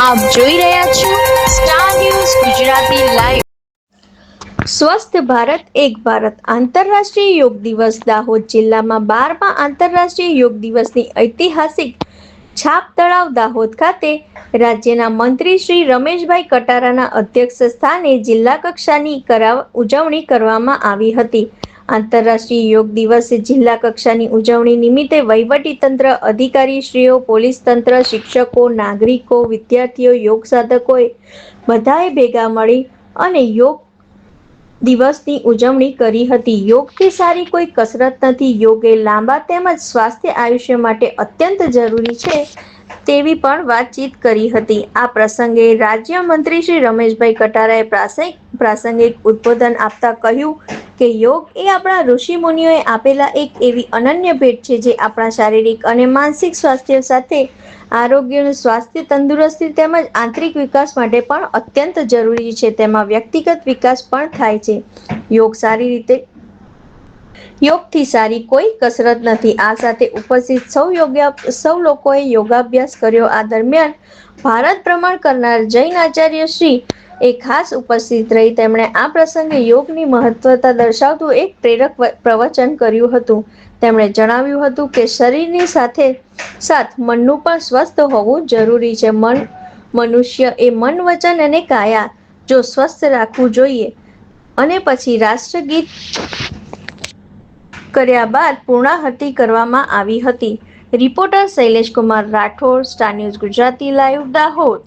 આપ જોઈ રહ્યા છો સ્ટાર ન્યૂઝ ગુજરાતી લાઈવ. સ્વસ્થ ભારત એક ભારત આંતરરાષ્ટ્રીય યોગ દિવસ દાહોદ જિલ્લામાં 12મા આંતરરાષ્ટ્રીય યોગ દિવસની ઐતિહાસિક છાપ તળાવ દાહોદ ખાતે રાજ્યના મંત્રી શ્રી રમેશભાઈ કટારાના અધ્યક્ષ સ્થાને જિલ્લા કક્ષાની ઉજવણી કરવામાં આવી હતી. આંતરરાષ્ટ્રીય યોગ દિવસે જિલ્લા કક્ષાની ઉજવણી નિમિત્તે વહીવટી તંત્ર, અધિકારીશ્રીઓ, પોલીસ તંત્ર, શિક્ષકો, નાગરિકો, વિદ્યાર્થીઓ, યોગ સાધકોએ બધાએ ભેગા મળી અને યોગ દિવસની ઉજવણી કરી હતી. યોગથી સારી કોઈ કસરત નથી. યોગ એ લાંબા તેમજ સ્વાસ્થ્ય આયુષ્ય માટે અત્યંત જરૂરી છે તેવી પણ વાતચીત કરી હતી. આ પ્રસંગે રાજ્ય મંત્રી શ્રી રમેશભાઈ કટારાએ પ્રાસંગિક ઉદ્બોધન આપતા કહ્યું કે યોગ એ આપણા ઋષિ મુનિઓએ આપેલા એક એવી અનન્ય ભેટ છે જે આપણા શારીરિક અને માનસિક સ્વાસ્થ્ય સાથે આરોગ્ય, સ્વાસ્થ્ય, તંદુરસ્તી તેમજ આંતરિક વિકાસ માટે પણ અત્યંત જરૂરી છે. તેમાં વ્યક્તિગત વિકાસ પણ થાય છે. યોગથી સારી કોઈ કસરત નથી. આ સાથે ઉપસ્થિત સૌ લોકોએ યોગાભ્યાસ કર્યો. આ દરમિયાન ભારત ભ્રમણ કરનાર જૈન આચાર્ય શ્રી એ ખાસ ઉપસ્થિત રહી તેમણે આ પ્રસંગે યોગની મહત્વતા દર્શાવતું એક પ્રેરક પ્રવચન કર્યું હતું. તેમણે જણાવ્યું હતું કે શરીરની સાથ મનનું પણ સ્વસ્થ હોવું જરૂરી છે. મનુષ્ય એ મન, વચન અને કાયા જો સ્વસ્થ રાખવું જોઈએ. અને પછી રાષ્ટ્રગીત કર્યા બાદ પૂર્ણાહતિ કરવામાં આવી હતી. Reporter Shailesh Kumar Rathod, star news Gujarati live, Dahod.